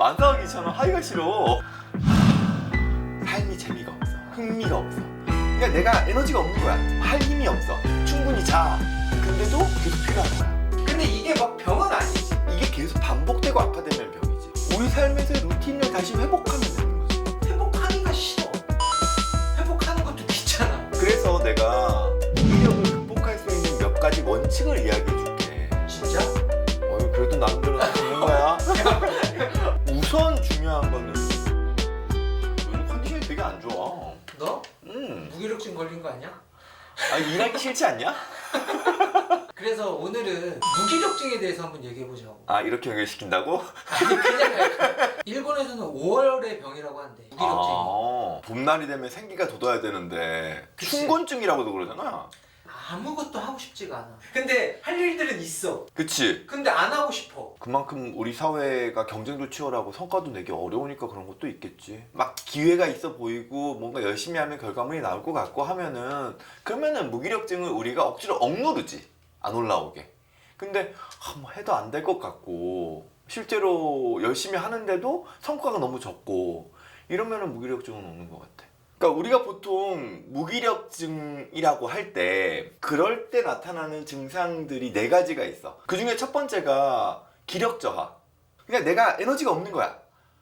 안 싸우기처럼 하기가 싫어. 삶이 재미가 없어. 흥미가 없어. 그러니까 내가 에너지가 없는 거야. 할 힘이 없어. 충분히 자. 근데도 계속 필요한 거야. 근데 이게 막 병은 아니지. 이게 계속 반복되고 악화되면 병이지. 우리 삶에서의 루틴을 다시 회복하면 되는 거지. 회복하기가 싫어. 회복하는 것도 귀찮아. 그래서 내가 무기력을 극복할 수 있는 몇 가지 원칙을 이야기해 줄게. 진짜? 그래도 나름대로 다 듣는 거야. 우선 중요한 거는 요즘 컨디션이 되게 안 좋아. 너? 무기력증 걸린 거 아니야? 아니 일하기 싫지 않냐? 그래서 오늘은 무기력증에 대해서 한번 얘기해보자고. 아 이렇게 연결시킨다고? 아니 그냥 일본에서는 5월의 병이라고 한대. 무기력증이. 봄날이 되면 생기가 돋아야 되는데 그치. 춘곤증이라고도 그러잖아. 아무것도 하고 싶지가 않아. 근데 할 일들은 있어. 그치? 근데 안 하고 싶어. 그만큼 우리 사회가 경쟁도 치열하고 성과도 내기 어려우니까 그런 것도 있겠지. 막 기회가 있어 보이고 뭔가 열심히 하면 결과물이 나올 것 같고 하면은 그러면은 무기력증을 우리가 억지로 억누르지. 안 올라오게. 근데 뭐 해도 안 될 것 같고 실제로 열심히 하는데도 성과가 너무 적고 이러면은 무기력증은 오는 것 같아. 그러니까 우리가 보통 무기력증이라고 할 때 그럴 때 나타나는 증상들이 4가지가 있어. 그 중에 첫 번째가 기력 저하. 그러니까 내가 에너지가 없는 거야.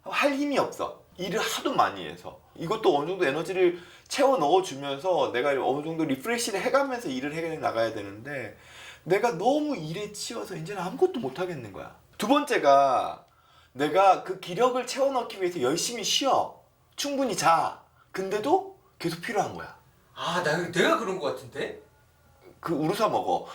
할 힘이 없어. 일을 하도 많이 해서. 이것도 어느 정도 에너지를 채워 넣어주면서 내가 어느 정도 리프레시를 해가면서 일을 해 나가야 되는데 내가 너무 일에 치여서 이제는 아무것도 못 하겠는 거야. 두 번째가 내가 그 기력을 채워 넣기 위해서 열심히 쉬어. 충분히 자. 근데도 계속 필요한 거야. 아, 내가 그런 거 같은데? 그 우루사 먹어.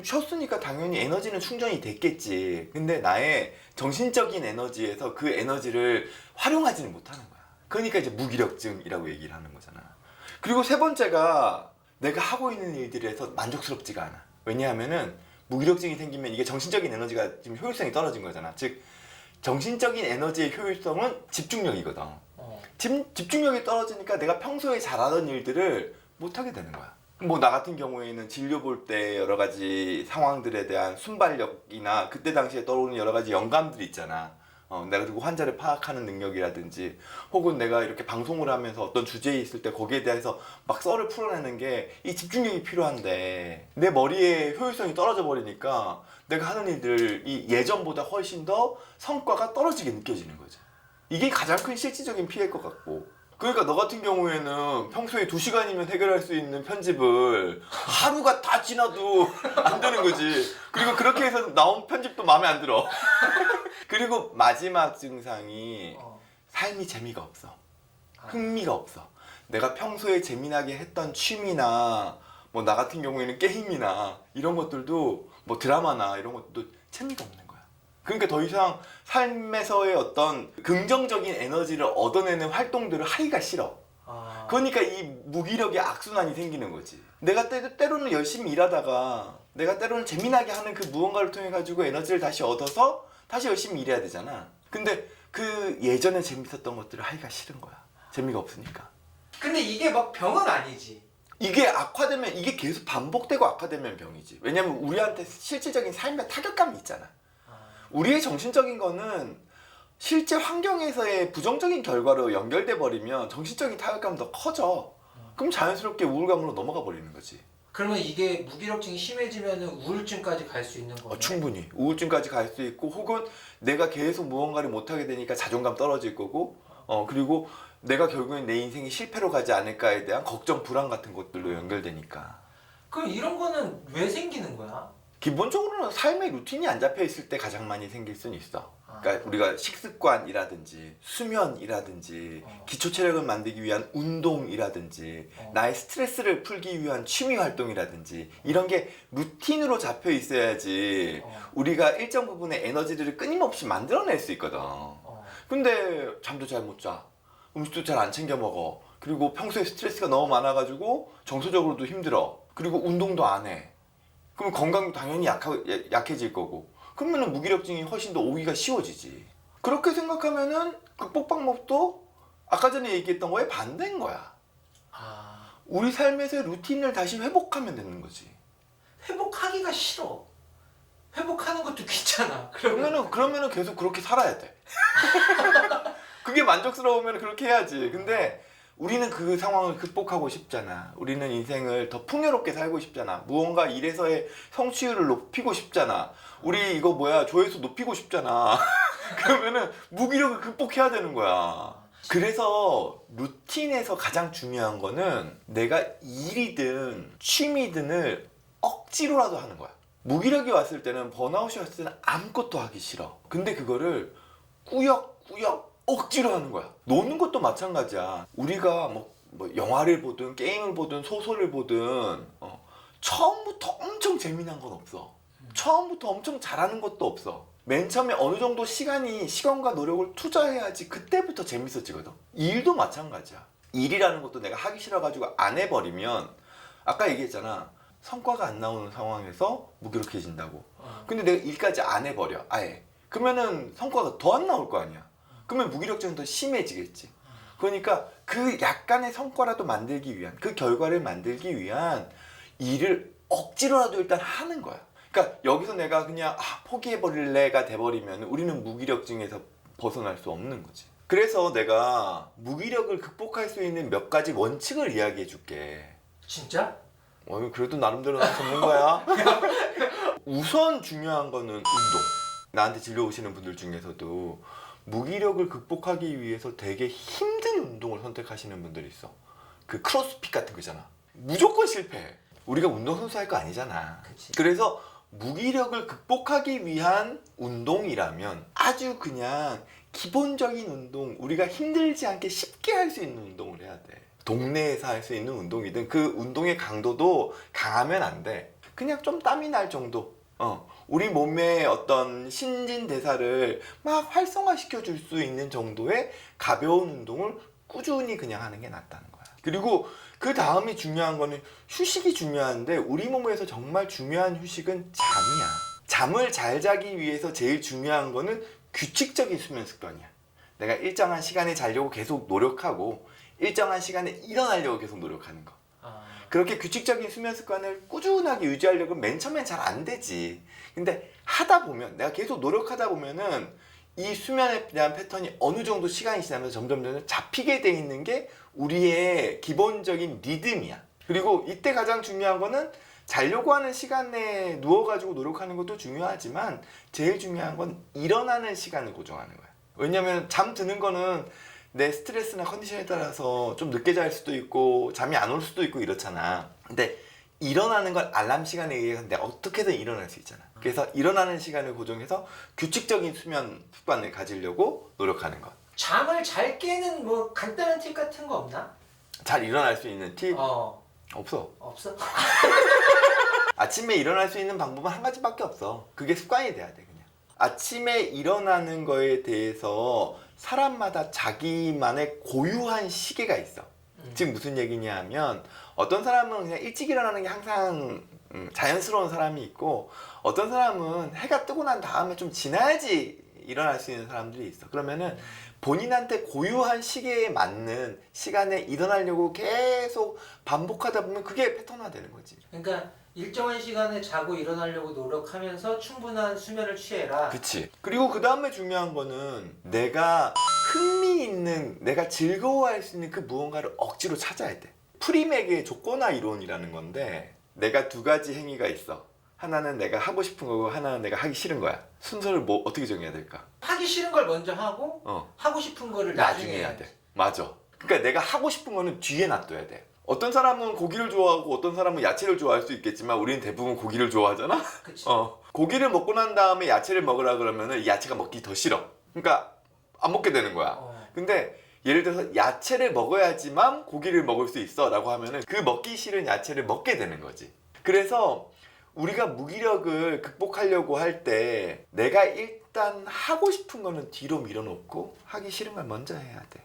쉬었으니까 당연히 에너지는 충전이 됐겠지. 근데 나의 정신적인 에너지에서 그 에너지를 활용하지는 못하는 거야. 그러니까 이제 무기력증이라고 얘기를 하는 거잖아. 그리고 세 번째가 내가 하고 있는 일들에서 만족스럽지가 않아. 왜냐하면은 무기력증이 생기면 이게 정신적인 에너지가 지금 효율성이 떨어진 거잖아. 즉 정신적인 에너지의 효율성은 집중력이거든. 집중력이 떨어지니까 내가 평소에 잘하던 일들을 못하게 되는 거야. 뭐 나 같은 경우에는 진료 볼 때 여러 가지 상황들에 대한 순발력이나 그때 당시에 떠오르는 여러 가지 영감들이 있잖아. 내가 그리고 환자를 파악하는 능력이라든지 혹은 내가 이렇게 방송을 하면서 어떤 주제에 있을 때 거기에 대해서 막 썰을 풀어내는 게 이 집중력이 필요한데 내 머리에 효율성이 떨어져 버리니까 내가 하는 일들이 예전보다 훨씬 더 성과가 떨어지게 느껴지는 거지. 이게 가장 큰 실질적인 피해일 것 같고. 그러니까 너 같은 경우에는 평소에 2시간이면 해결할 수 있는 편집을 하루가 다 지나도 안 되는 거지. 그리고 그렇게 해서 나온 편집도 마음에 안 들어. 그리고 마지막 증상이 삶이 재미가 없어. 흥미가 없어. 내가 평소에 재미나게 했던 취미나 뭐 나 같은 경우에는 게임이나 이런 것들도 뭐 드라마나 이런 것도 재미가 없는 거야. 그러니까 더 이상 삶에서의 어떤 긍정적인 에너지를 얻어내는 활동들을 하기가 싫어. 그러니까 이 무기력의 악순환이 생기는 거지. 내가 때로는 열심히 일하다가 내가 때로는 재미나게 하는 그 무언가를 통해 가지고 에너지를 다시 얻어서 다시 열심히 일해야 되잖아. 근데 그 예전에 재밌었던 것들을 하기가 싫은 거야. 재미가 없으니까. 근데 이게 막 병은 아니지. 이게 악화되면 이게 계속 반복되고 악화되면 병이지. 왜냐면 우리한테 실질적인 삶의 타격감이 있잖아. 우리의 정신적인 거는 실제 환경에서의 부정적인 결과로 연결돼 버리면 정신적인 타격감이 더 커져. 그럼 자연스럽게 우울감으로 넘어가 버리는 거지. 그러면 이게 무기력증이 심해지면 우울증까지 갈 수 있는 거네? 충분히 우울증까지 갈 수 있고 혹은 내가 계속 무언가를 못하게 되니까 자존감 떨어질 거고 그리고 내가 결국엔 내 인생이 실패로 가지 않을까에 대한 걱정, 불안 같은 것들로 연결되니까. 그럼 이런 거는 왜 생기는 거야? 기본적으로는 삶의 루틴이 안 잡혀 있을 때 가장 많이 생길 수는 있어. 그러니까 우리가 식습관이라든지 수면이라든지 기초 체력을 만들기 위한 운동이라든지 나의 스트레스를 풀기 위한 취미 활동이라든지 이런 게 루틴으로 잡혀 있어야지 우리가 일정 부분의 에너지들을 끊임없이 만들어낼 수 있거든. 근데 잠도 잘 못 자, 음식도 잘 안 챙겨 먹어, 그리고 평소에 스트레스가 너무 많아가지고 정서적으로도 힘들어, 그리고 운동도 안 해. 그럼 건강도 당연히 약해질 거고, 그러면은 무기력증이 훨씬 더 오기가 쉬워지지. 그렇게 생각하면은 극복 방법도 아까 전에 얘기했던 거에 반대인 거야. 우리 삶에서의 루틴을 다시 회복하면 되는 거지. 회복하기가 싫어. 회복하는 것도 귀찮아. 그러면은 계속 그렇게 살아야 돼. 그게 만족스러우면 그렇게 해야지. 근데 우리는 그 상황을 극복하고 싶잖아. 우리는 인생을 더 풍요롭게 살고 싶잖아. 무언가 일에서의 성취율을 높이고 싶잖아. 우리 이거 뭐야 조회수 높이고 싶잖아. 그러면은 무기력을 극복해야 되는 거야. 그래서 루틴에서 가장 중요한 거는 내가 일이든 취미든을 억지로라도 하는 거야. 무기력이 왔을 때는 번아웃이 왔을 때는 아무것도 하기 싫어. 근데 그거를 꾸역꾸역 억지로 하는 거야. 노는 것도 마찬가지야. 우리가 뭐 영화를 보든 게임을 보든 소설을 보든 처음부터 엄청 재미난 건 없어. 처음부터 엄청 잘하는 것도 없어. 맨 처음에 어느 정도 시간과 노력을 투자해야지 그때부터 재밌어지거든. 일도 마찬가지야. 일이라는 것도 내가 하기 싫어가지고 안 해버리면 아까 얘기했잖아. 성과가 안 나오는 상황에서 무기력해진다고. 근데 내가 일까지 안 해버려 아예. 그러면은 성과가 더 안 나올 거 아니야. 그러면 무기력증은 더 심해지겠지. 그러니까 그 약간의 성과라도 만들기 위한, 그 결과를 만들기 위한 일을 억지로라도 일단 하는 거야. 그러니까 여기서 내가 그냥 포기해버릴래가 돼버리면 우리는 무기력증에서 벗어날 수 없는 거지. 그래서 내가 무기력을 극복할 수 있는 몇 가지 원칙을 이야기해 줄게. 진짜? 그래도 나름대로 나 전문가야. 우선 중요한 거는 운동. 나한테 진료 오시는 분들 중에서도 무기력을 극복하기 위해서 되게 힘든 운동을 선택하시는 분들이 있어. 그 크로스핏 같은 거잖아. 무조건 실패해. 우리가 운동선수 할 거 아니잖아. 그치. 그래서 무기력을 극복하기 위한 운동이라면 아주 그냥 기본적인 운동, 우리가 힘들지 않게 쉽게 할 수 있는 운동을 해야 돼. 동네에서 할 수 있는 운동이든 그 운동의 강도도 강하면 안 돼. 그냥 좀 땀이 날 정도. 우리 몸의 어떤 신진대사를 막 활성화시켜 줄 수 있는 정도의 가벼운 운동을 꾸준히 그냥 하는 게 낫다는 거야. 그리고 그 다음이 중요한 거는 휴식이 중요한데 우리 몸에서 정말 중요한 휴식은 잠이야. 잠을 잘 자기 위해서 제일 중요한 거는 규칙적인 수면 습관이야. 내가 일정한 시간에 자려고 계속 노력하고 일정한 시간에 일어나려고 계속 노력하는 거. 그렇게 규칙적인 수면 습관을 꾸준하게 유지하려고 맨 처음엔 잘 안 되지. 근데 하다 보면 내가 계속 노력하다 보면은 이 수면에 대한 패턴이 어느 정도 시간이 지나면서 점점 잡히게 돼 있는 게 우리의 기본적인 리듬이야. 그리고 이때 가장 중요한 거는 자려고 하는 시간에 누워가지고 노력하는 것도 중요하지만 제일 중요한 건 일어나는 시간을 고정하는 거야. 왜냐면 잠 드는 거는 내 스트레스나 컨디션에 따라서 좀 늦게 잘 수도 있고 잠이 안 올 수도 있고 이렇잖아. 근데 일어나는 건 알람 시간에 의해서 내가 어떻게든 일어날 수 있잖아. 그래서 일어나는 시간을 고정해서 규칙적인 수면 습관을 가지려고 노력하는 것. 잠을 잘 깨는 뭐 간단한 팁 같은 거 없나? 잘 일어날 수 있는 팁? 없어. 없어? 아침에 일어날 수 있는 방법은 한 가지밖에 없어. 그게 습관이 돼야 돼 그냥. 아침에 일어나는 거에 대해서 사람마다 자기만의 고유한 시계가 있어. 지금 무슨 얘기냐 하면 어떤 사람은 그냥 일찍 일어나는 게 항상 자연스러운 사람이 있고 어떤 사람은 해가 뜨고 난 다음에 좀 지나야지 일어날 수 있는 사람들이 있어. 그러면은 본인한테 고유한 시계에 맞는 시간에 일어나려고 계속 반복하다 보면 그게 패턴화 되는 거지. 그러니까 일정한 시간에 자고 일어나려고 노력하면서 충분한 수면을 취해라. 그치. 그리고 그 다음에 중요한 거는 내가 흥미있는, 내가 즐거워할 수 있는 그 무언가를 억지로 찾아야 돼. 프리맥의 조건화 이론이라는 건데 내가 두 가지 행위가 있어. 하나는 내가 하고 싶은 거고 하나는 내가 하기 싫은 거야. 순서를 어떻게 정해야 될까? 하기 싫은 걸 먼저 하고 하고 싶은 거를 나중에 해야 돼. 맞아. 그러니까 내가 하고 싶은 거는 뒤에 놔둬야 돼. 어떤 사람은 고기를 좋아하고 어떤 사람은 야채를 좋아할 수 있겠지만 우리는 대부분 고기를 좋아하잖아? 그치. 고기를 먹고 난 다음에 야채를 먹으라 그러면은 야채가 먹기 더 싫어. 그러니까 안 먹게 되는 거야. 근데 예를 들어서 야채를 먹어야지만 고기를 먹을 수 있어 라고 하면은 그 먹기 싫은 야채를 먹게 되는 거지. 그래서 우리가 무기력을 극복하려고 할 때 내가 일단 하고 싶은 거는 뒤로 밀어놓고 하기 싫은 걸 먼저 해야 돼.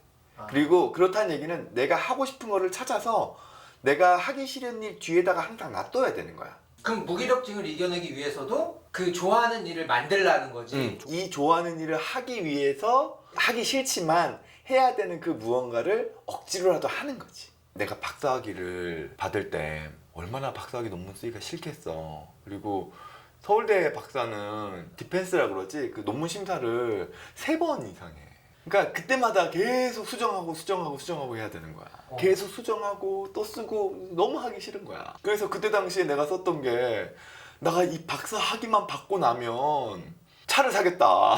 그리고 그렇다는 얘기는 내가 하고 싶은 거를 찾아서 내가 하기 싫은 일 뒤에다가 항상 놔둬야 되는 거야. 그럼 무기력증을 이겨내기 위해서도 그 좋아하는 일을 만들라는 거지. 이 좋아하는 일을 하기 위해서 하기 싫지만 해야 되는 그 무언가를 억지로라도 하는 거지. 내가 박사학위를 받을 때 얼마나 박사학위 논문 쓰기가 싫겠어. 그리고 서울대 박사는 디펜스라 그러지 그 논문 심사를 3번 이상 해. 그러니까 그때마다 계속 수정하고 해야 되는 거야. 계속 수정하고 또 쓰고 너무 하기 싫은 거야. 그래서 그때 당시에 내가 썼던 게 내가 이 박사 학위만 받고 나면 차를 사겠다.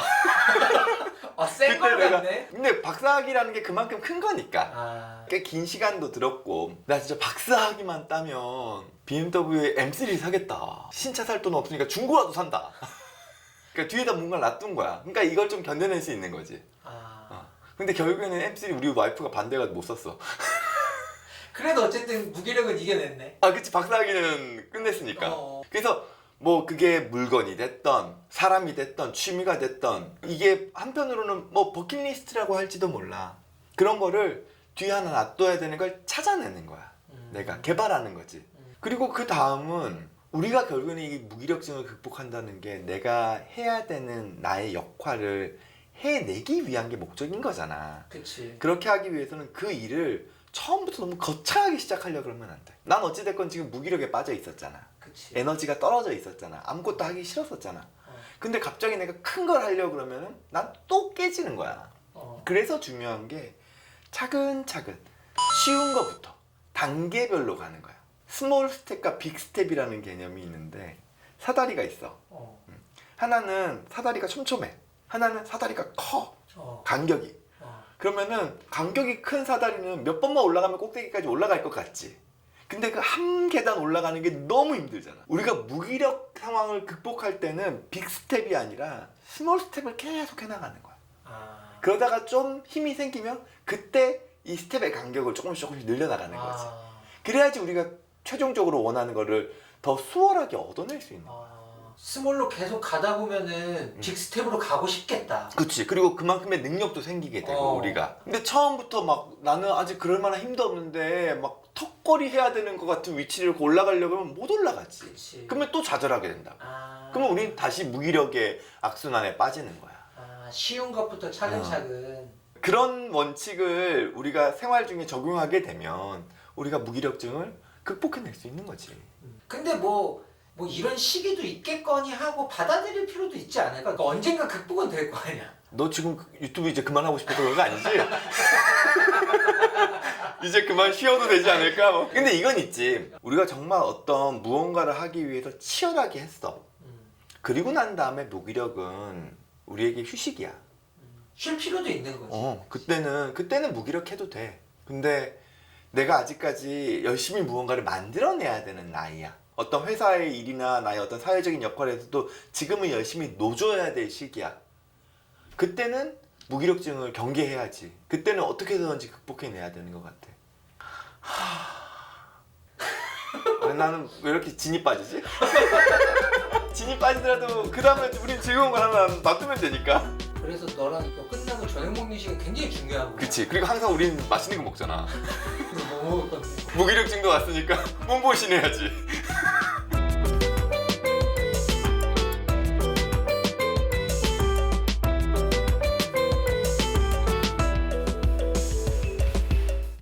센 걸 같네. 근데 박사 학위라는 게 그만큼 큰 거니까. 꽤 긴 시간도 들었고 나 진짜 박사 학위만 따면 BMW M3 사겠다. 신차 살 돈 없으니까 중고라도 산다. 그러니까 뒤에다 뭔가를 놔둔 거야. 그러니까 이걸 좀 견뎌낼 수 있는 거지. 근데 결국에는 M3 우리 와이프가 반대해가지고 못 샀어. 그래도 어쨌든 무기력은 이겨냈네. 그치 박사 학위는 끝냈으니까. 그래서 뭐 그게 물건이 됐던 사람이 됐던 취미가 됐던 이게 한편으로는 뭐 버킷리스트라고 할지도 몰라. 그런 거를 뒤에 하나 놔둬야 되는 걸 찾아내는 거야. 내가 개발하는 거지. 그리고 그 다음은 우리가 결국에는 이 무기력증을 극복한다는 게 내가 해야 되는 나의 역할을 해내기 위한 게 목적인 거잖아. 그치. 그렇게 하기 위해서는 그 일을 처음부터 너무 거창하게 시작하려고 그러면 안 돼. 난 어찌됐건 지금 무기력에 빠져 있었잖아. 그치. 에너지가 떨어져 있었잖아. 아무것도 하기 싫었었잖아. 근데 갑자기 내가 큰 걸 하려고 그러면은 난 또 깨지는 거야. 그래서 중요한 게 차근차근 쉬운 거부터 단계별로 가는 거야. 스몰 스텝과 빅 스텝이라는 개념이 있는데 사다리가 있어. 하나는 사다리가 촘촘해. 하나는 사다리가 커. 간격이. 그러면은 간격이 큰 사다리는 몇 번만 올라가면 꼭대기까지 올라갈 것 같지. 근데 그 한 계단 올라가는 게 너무 힘들잖아. 우리가 무기력 상황을 극복할 때는 빅 스텝이 아니라 스몰 스텝을 계속 해나가는 거야. 그러다가 좀 힘이 생기면 그때 이 스텝의 간격을 조금씩 늘려나가는 거지. 그래야지 우리가 최종적으로 원하는 거를 더 수월하게 얻어낼 수 있는 거야. 스몰로 계속 가다 보면은 빅 스텝으로 가고 싶겠다. 그치. 그리고 그만큼의 능력도 생기게 되고 우리가. 근데 처음부터 막 나는 아직 그럴 만한 힘도 없는데 막 턱걸이 해야 되는 것 같은 위치를 올라가려고 하면 못 올라가지. 그치. 그러면 또 좌절하게 된다고. 그러면 우린 다시 무기력의 악순환에 빠지는 거야. 쉬운 것부터 차근차근. 그런 원칙을 우리가 생활 중에 적용하게 되면 우리가 무기력증을 극복해낼 수 있는 거지. 근데 뭐 이런 시기도 있겠거니 하고 받아들일 필요도 있지 않을까? 그러니까 언젠가 극복은 될 거 아니야. 너 지금 유튜브 이제 그만하고 싶어서 그런 거 아니지? 이제 그만 쉬어도 되지 않을까? 뭐. 근데 이건 있지. 우리가 정말 어떤 무언가를 하기 위해서 치열하게 했어. 그리고 난 다음에 무기력은 우리에게 휴식이야. 쉴 필요도 있는 거지. 그때는 무기력해도 돼. 근데 내가 아직까지 열심히 무언가를 만들어내야 되는 나이야. 어떤 회사의 일이나 나의 어떤 사회적인 역할에서도 지금은 열심히 놓줘야 될 시기야. 그때는 무기력증을 경계해야지. 그때는 어떻게 해서든지 극복해내야 되는 것 같아. 아니, 나는 왜 이렇게 진이 빠지지? 진이 빠지더라도 그 다음에 우린 즐거운 걸 하나 놔두면 되니까. 그래서 너랑 이거 끝나고 저녁 먹는 시간 굉장히 중요하고. 그치. 그리고 항상 우린 맛있는 거 먹잖아. 뭐 먹을 건데? 무기력증도 왔으니까 몸보신해야지.